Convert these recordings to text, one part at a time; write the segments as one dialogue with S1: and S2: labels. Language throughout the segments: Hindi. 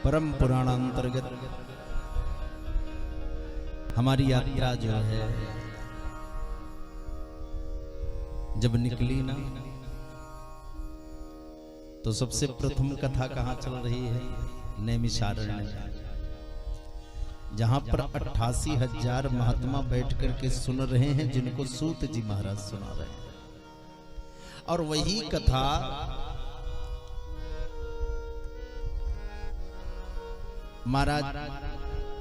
S1: परम पुराणांतर्गत हमारी यात्रा जो है जब निकली ना, तो सबसे प्रथम कथा कहाँ चल रही है? नैमिषारण्य, जहां पर 88,000 महात्मा बैठ करके सुन रहे हैं, जिनको सूत जी महाराज सुना रहे हैं। और वही कथा महाराज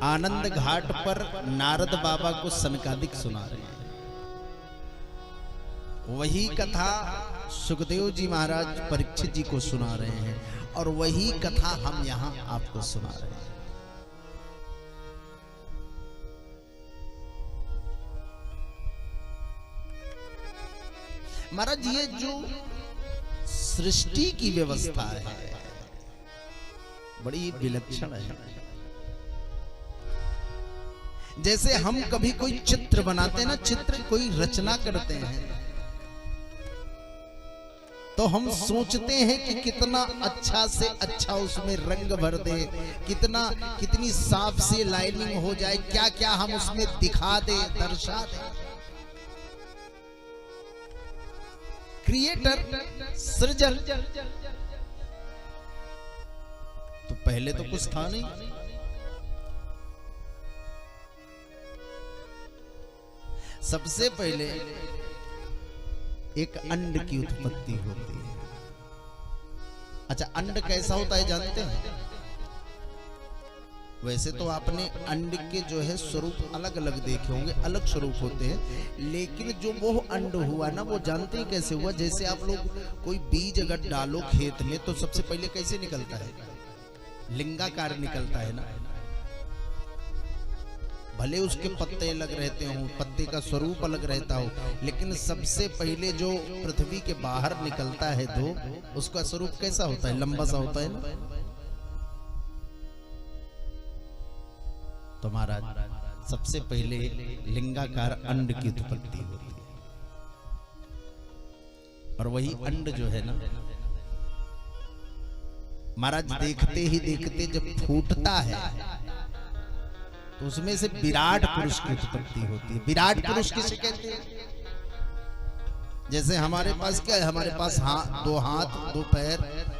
S1: आनंद घाट पर नारद बाबा को सनकादिक सुना रहे हैं। वही कथा सुखदेव जी महाराज परीक्षित जी को सुना रहे हैं, और वही कथा हम यहां आपको सुना रहे हैं। महाराज ये जो सृष्टि की व्यवस्था है बड़ी विलक्षण है। जैसे हम कभी कोई चित्र बनाते हैं ना, चित्र कोई रचना करते हैं, तो हम सोचते हैं कि कितना अच्छा से अच्छा उसमें रंग भर दे, कितनी साफ से लाइनिंग हो जाए, क्या क्या हम उसमें दिखा दे, दर्शा दे। क्रिएटर, सृजन, तो पहले तो कुछ था नहीं। सबसे पहले एक अंड की उत्पत्ति होती है। अच्छा, अंड कैसा होता है जानते हैं? वैसे तो आपने अंड के जो है स्वरूप अलग अलग देखे होंगे, अलग स्वरूप होते हैं, लेकिन जो वो अंड हुआ ना, वो जानते हैं कैसे हुआ? जैसे आप लोग कोई बीज अगर डालो खेत में, तो सबसे पहले कैसे निकलता है? लिंगाकार निकलता है ना। भले उसके पत्ते अलग रहते हों, पत्ते का स्वरूप अलग रहता हो, लेकिन सबसे पहले जो पृथ्वी के बाहर निकलता है तो उसका स्वरूप कैसा होता है? लंबा सा होता है ना। तो महाराज सबसे पहले लिंगाकार अंड की उत्पत्ति होती है, और वही अंड जो है ना महाराज, देखते ही देखते जब फूटता है तो उसमें से विराट पुरुष की उत्पत्ति होती है। विराट पुरुष किसे कहते हैं? जैसे हमारे पास क्या है? हमारे पास दो हाथ, दो पैर,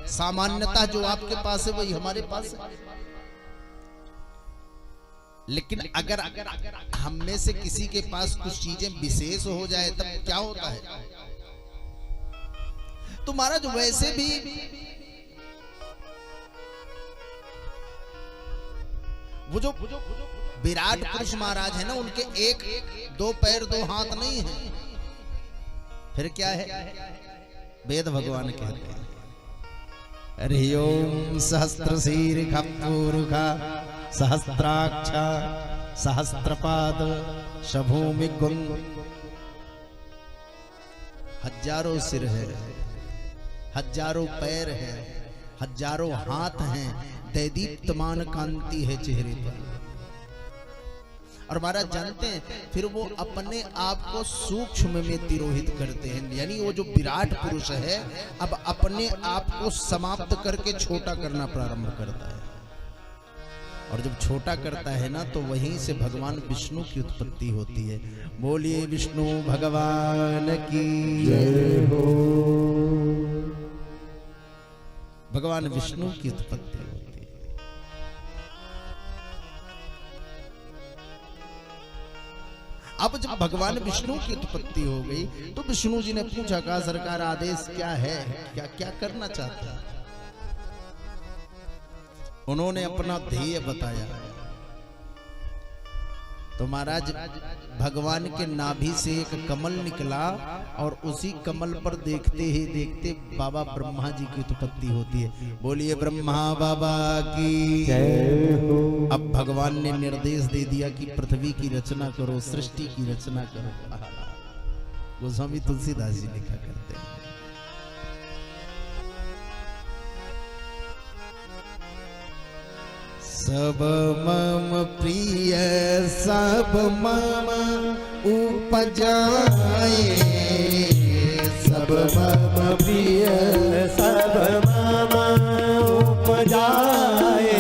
S1: सामान्यतः जो आपके पास है वही हमारे पास है। लेकिन अगर हम में से किसी के पास कुछ चीजें विशेष हो जाए तब क्या होता है? तो महाराज वैसे भी वो जो विराट पुरुष महाराज है ना, उनके एक दो पैर दो हाथ नहीं है, फिर क्या है? वेद भगवान कहते हैं, हरि ओम सहस्रशीर्ष पूर्खा सहस्त्राक्ष सहस्त्रपाद शभूमि गुंग। हजारों सिर है, हजारों पैर है, हजारों हाथ हैं, दैदीप्यमान कांति है चेहरे पर। और महाराज जानते हैं, फिर वो अपने आप को सूक्ष्म में तिरोहित करते हैं, यानी वो जो विराट पुरुष है अब अपने आप को समाप्त करके छोटा करना प्रारंभ करता है। और जब छोटा करता है ना, तो वहीं से भगवान विष्णु की उत्पत्ति होती है। बोलिए विष्णु भगवान की जय हो। भगवान विष्णु की उत्पत्ति होती है। अब जब भगवान विष्णु की उत्पत्ति हो गई, तो विष्णु जी ने पूछा, कहा सरकार आदेश क्या है, क्या क्या करना चाहते हैं? उन्होंने अपना ध्येय बताया। तो महाराज भगवान के नाभि से एक कमल निकला, और उसी कमल पर देखते ही देखते बाबा ब्रह्मा जी की उत्पत्ति होती है। बोलिए ब्रह्मा बाबा की जय हो। अब भगवान ने निर्देश दे दिया कि पृथ्वी की रचना करो, सृष्टि की रचना करो। गोस्वामी तुलसीदास जी लिखा करते हैं, सब मम प्रिय सब मम उपजाए, सब मम प्रिय सब मम उपजाए,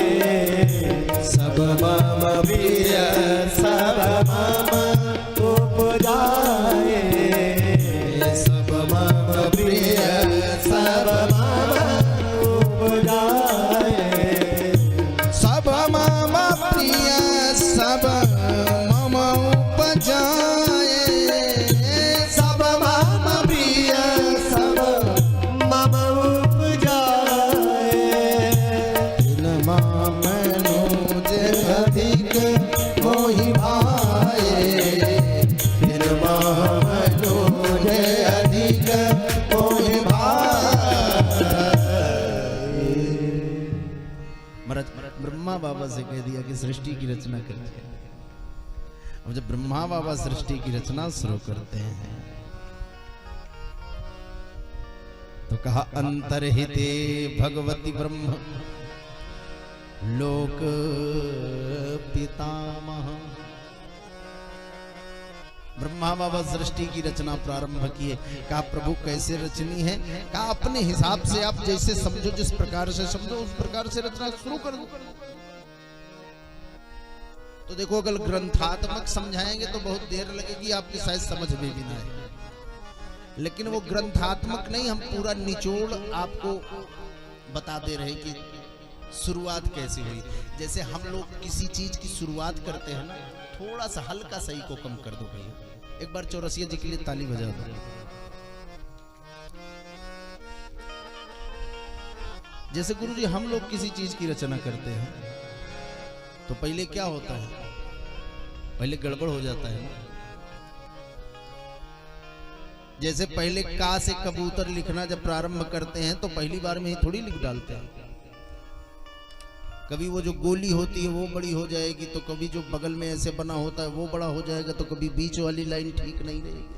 S1: महाराज ब्रह्मा बाबा से कह दिया कि सृष्टि की रचना करिए। अब जब ब्रह्मा बाबा सृष्टि की रचना शुरू करते हैं तो कहा अंतर्हिते भगवती ब्रह्म लोक पितामह। ब्रह्मा बाबा सृष्टि की रचना प्रारंभ किए। कहा प्रभु कैसे रचनी है? कहा अपने हिसाब से आप जैसे समझो, जिस प्रकार से समझो उस प्रकार से रचना शुरू कर दो। तो देखो अगर ग्रंथात्मक समझाएंगे तो बहुत देर लगेगी, आपकी शायद समझ में भी ना आए। लेकिन वो ग्रंथात्मक नहीं, हम पूरा निचोड़ आपको बता दे रहे कि शुरुआत कैसे हुई। जैसे हम लोग किसी चीज की शुरुआत करते हैं ना, थोड़ा सा हल्का सही को कम कर दो भैया। एक बार चौरसिया जी के लिए ताली बजा दो। जैसे गुरुजी हम लोग किसी चीज की रचना करते हैं तो पहले क्या होता है? पहले गड़बड़ हो जाता है ना। जैसे पहले का से कबूतर लिखना जब प्रारंभ करते हैं तो पहली बार में ही थोड़ी लिख डालते हैं। कभी वो जो गोली होती है वो बड़ी हो जाएगी, तो कभी जो बगल में ऐसे बना होता है वो बड़ा हो जाएगा, तो कभी बीच वाली लाइन ठीक नहीं रहेगी।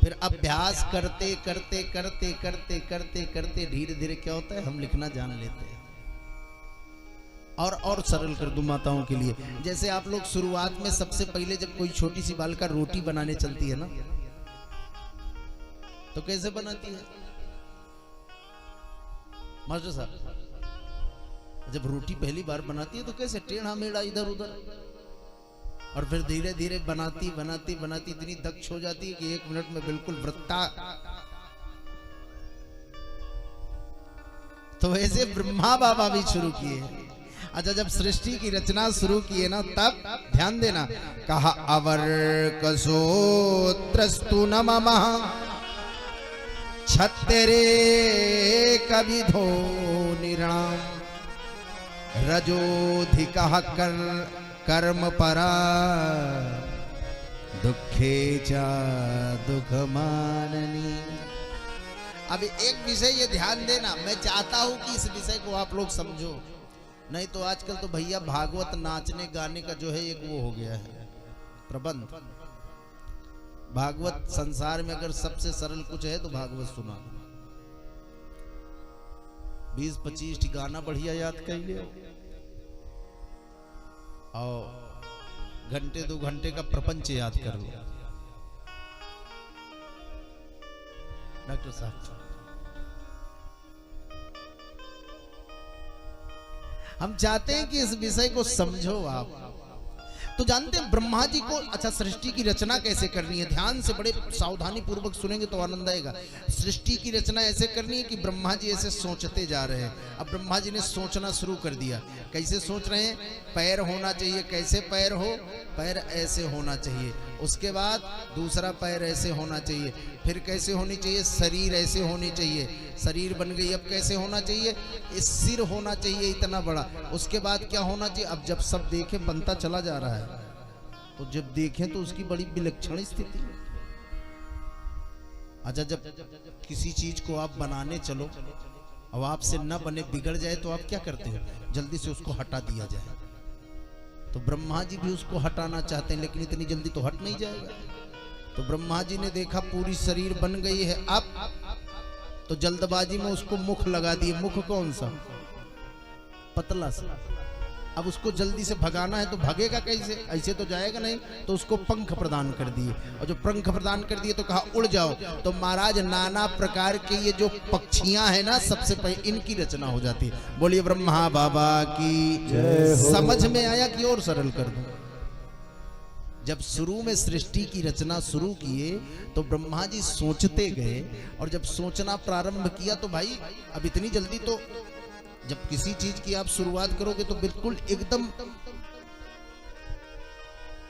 S1: फिर अभ्यास करते करते करते करते करते करते धीरे धीरे क्या होता है, हम लिखना जान लेते हैं। और सरल कर दूं माताओं के लिए, जैसे आप लोग शुरुआत में सबसे पहले जब कोई छोटी सी बालिका रोटी बनाने चलती है ना, तो कैसे बनाती है मास्टर साहब? जब रोटी पहली बार बनाती है तो कैसे टेढ़ा मेढ़ा इधर उधर, और फिर धीरे धीरे बनाती बनाती बनाती इतनी दक्ष हो जाती है कि 1 मिनट में बिल्कुल वृत्ता। तो ऐसे ब्रह्मा बाबा भी शुरू किए। अच्छा जब सृष्टि की रचना शुरू की है ना, तब ध्यान देना, कहा अवर्कसोत्रस्तु न मम छत्रे कविधो निर्णाम रजोधिकः कर्म परा दुखे च दुखमाननी। अब एक विषय ये ध्यान देना, मैं चाहता हूं कि इस विषय को आप लोग समझो, नहीं तो आजकल तो भैया भागवत नाचने गाने का जो है एक वो हो गया है प्रबंध। भागवत संसार में अगर सबसे सरल कुछ है तो भागवत सुना। 20-25 गाना बढ़िया याद कर लियो और घंटे 2 घंटे का प्रपंच याद कर लो। डॉक्टर साहब हम चाहते हैं कि इस विषय को समझो आप। तो जानते हैं ब्रह्मा जी को, अच्छा सृष्टि की रचना कैसे करनी है, ध्यान से बड़े सावधानी पूर्वक सुनेंगे तो आनंद आएगा। सृष्टि की रचना ऐसे करनी है कि ब्रह्मा जी ऐसे सोचते जा रहे हैं। अब ब्रह्मा जी ने सोचना शुरू कर दिया। कैसे सोच रहे हैं? पैर होना चाहिए, कैसे पैर हो? पैर ऐसे होना चाहिए। उसके बाद दूसरा पैर ऐसे होना चाहिए। फिर कैसे होनी चाहिए? शरीर ऐसे होनी चाहिए। शरीर बन गई, अब कैसे होना चाहिए? इस सिर होना चाहिए इतना बड़ा। उसके बाद क्या होना चाहिए? अब जब सब देखें बनता चला जा रहा है, तो जब देखें तो उसकी बड़ी विलक्षण स्थिति। अच्छा जब किसी चीज को आप बनाने चलो, अब आपसे न बने बिगड़ जाए तो आप क्या करते हो? जल्दी से उसको हटा दिया जाए। तो ब्रह्मा जी भी उसको हटाना चाहते हैं, लेकिन इतनी जल्दी तो हट नहीं जाएगा। तो ब्रह्मा जी ने देखा पूरी शरीर बन गई है, अब तो जल्दबाजी में उसको मुख लगा दिए। मुख कौन सा? पतला सा। अब उसको जल्दी से भगाना है तो भगेगा कैसे? ऐसे तो जाएगा नहीं। तो उसको पंख प्रदान कर दिए, और जो पंख प्रदान कर दिए तो कहा उड़ जाओ। तो महाराज नाना प्रकार के ये जो पक्षियां हैं ना, सबसे पहले इनकी रचना हो जाती है। बोलिए ब्रह्मा बाबा की। समझ में आया कि और सरल कर दूं? जब शुरू में सृष्टि की रचना शुरू किए तो ब्रह्मा जी सोचते गए, और जब सोचना प्रारंभ किया तो भाई अब इतनी जल्दी तो, जब किसी चीज की आप शुरुआत करोगे तो बिल्कुल एकदम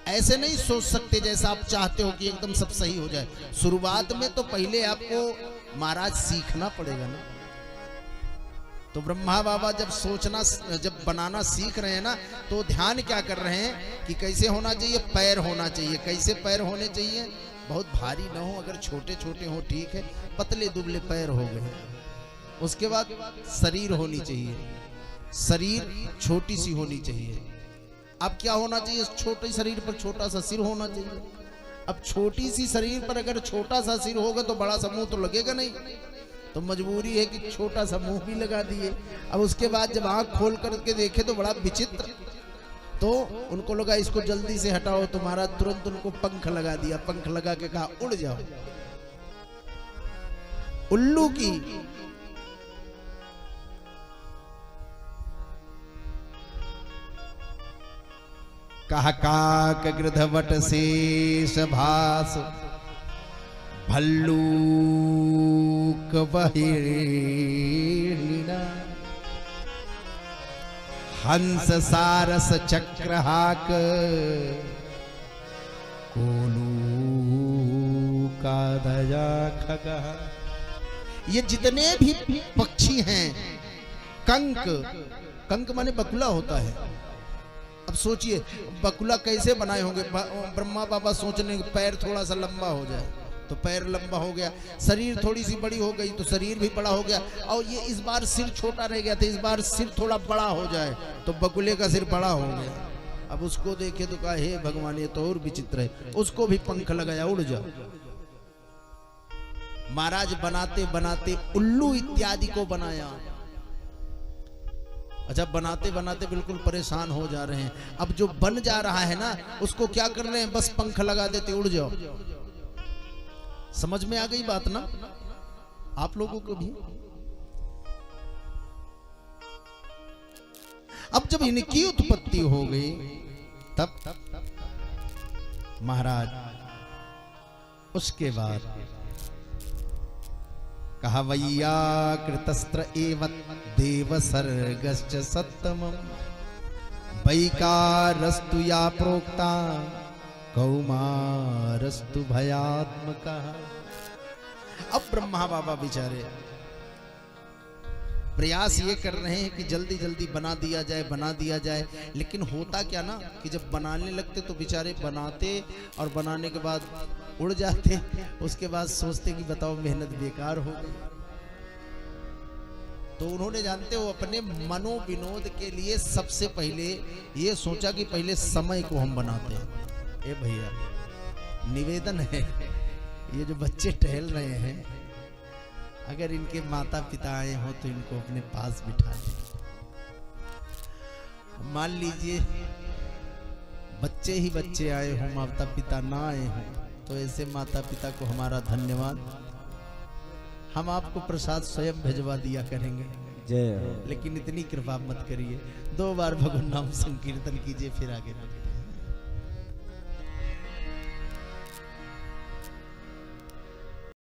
S1: ऐसे नहीं सोच सकते जैसा आप चाहते हो कि एकदम सब सही हो जाए। शुरुआत में तो पहले आपको महाराज सीखना पड़ेगा ना। तो ब्रह्मा बाबा जब सोचना, जब बनाना सीख रहे हैं ना, तो ध्यान क्या कर रहे हैं कि कैसे होना चाहिए? पैर होना चाहिए। कैसे पैर होने चाहिए? बहुत भारी ना हो, अगर छोटे छोटे हो ठीक है, पतले दुबले पैर हो गए। उसके बाद शरीर होनी चाहिए, शरीर छोटी सी होनी चाहिए। अब क्या होना चाहिए? छोटे शरीर पर छोटा सा सिर होना चाहिए। अब छोटी सी शरीर पर अगर छोटा सा सिर होगा तो बड़ा सा मुंह तो लगेगा नहीं, तो मजबूरी है कि छोटा सा मुंह भी लगा दिए। अब उसके बाद जब आंख खोल करके देखे तो बड़ा विचित्र, तो उनको लगा इसको जल्दी से हटाओ, तो महाराज तुरंत उनको पंख लगा दिया। पंख लगा के कहा उड़ जाओ। उल्लू की कहा काक गृधवट शेष भास भल्लूक बहिर्णा हंस सारस चक्रहाक कोलू का दया खगा। ये जितने भी पक्षी हैं, कंक, कंक माने बकुला होता है। अब सोचिए बकुला कैसे बनाए होंगे। ब्रह्मा बाबा सोचने पैर थोड़ा सा लंबा हो जाए तो पैर लंबा हो गया, शरीर थोड़ी सी बड़ी हो गई तो शरीर भी बड़ा हो गया, और ये इस बार सिर छोटा रह गया था, इस बार सिर थोड़ा बड़ा हो जाए तो बकुले का सिर बड़ा हो गया। अब उसको देखे तो कहा हे भगवान ये तो और विचित्र है, उसको भी पंख लगाया, उड़ जाओ। महाराज बनाते बनाते उल्लू इत्यादि को बनाया। अच्छा, बनाते बनाते बिल्कुल परेशान हो जा रहे हैं। अब जो बन जा रहा है ना उसको क्या कर रहे हैं, बस पंख लगा देते उड़ जाओ। समझ में आ गई बात ना आप लोगों को भी? अब जब इनकी उत्पत्ति हो गई तब महाराज उसके बाद कहा वैयाकृतस्त्र एवं देव सर्गश्च सत्तमम् वैकारस्तु या प्रोक्ता कौमारस्तु भयात्मका। अब ब्रह्मा बाबा बेचारे प्रयास ये कर रहे हैं कि जल्दी जल्दी बना दिया जाए, बना दिया जाए। लेकिन होता क्या ना कि जब बनाने लगते तो बेचारे बनाते और बनाने के बाद उड़ जाते। उसके बाद सोचते कि बताओ मेहनत बेकार हो गई। तो उन्होंने जानते हो अपने मनोविनोद के लिए सबसे पहले ये सोचा कि पहले समय को हम बनाते हैं। ए भैया निवेदन है, ये जो बच्चे टहल रहे हैं अगर इनके माता पिता आए हो तो इनको अपने पास बिठा लें। मान लीजिए बच्चे ही बच्चे आए हों, माता पिता ना आए हों, तो ऐसे माता पिता को हमारा धन्यवाद। हम आपको प्रसाद स्वयं भिजवा दिया करेंगे, जय। लेकिन इतनी कृपा मत करिए, 2 बार भगवान नाम संकीर्तन कीजिए फिर आगे बढ़िए।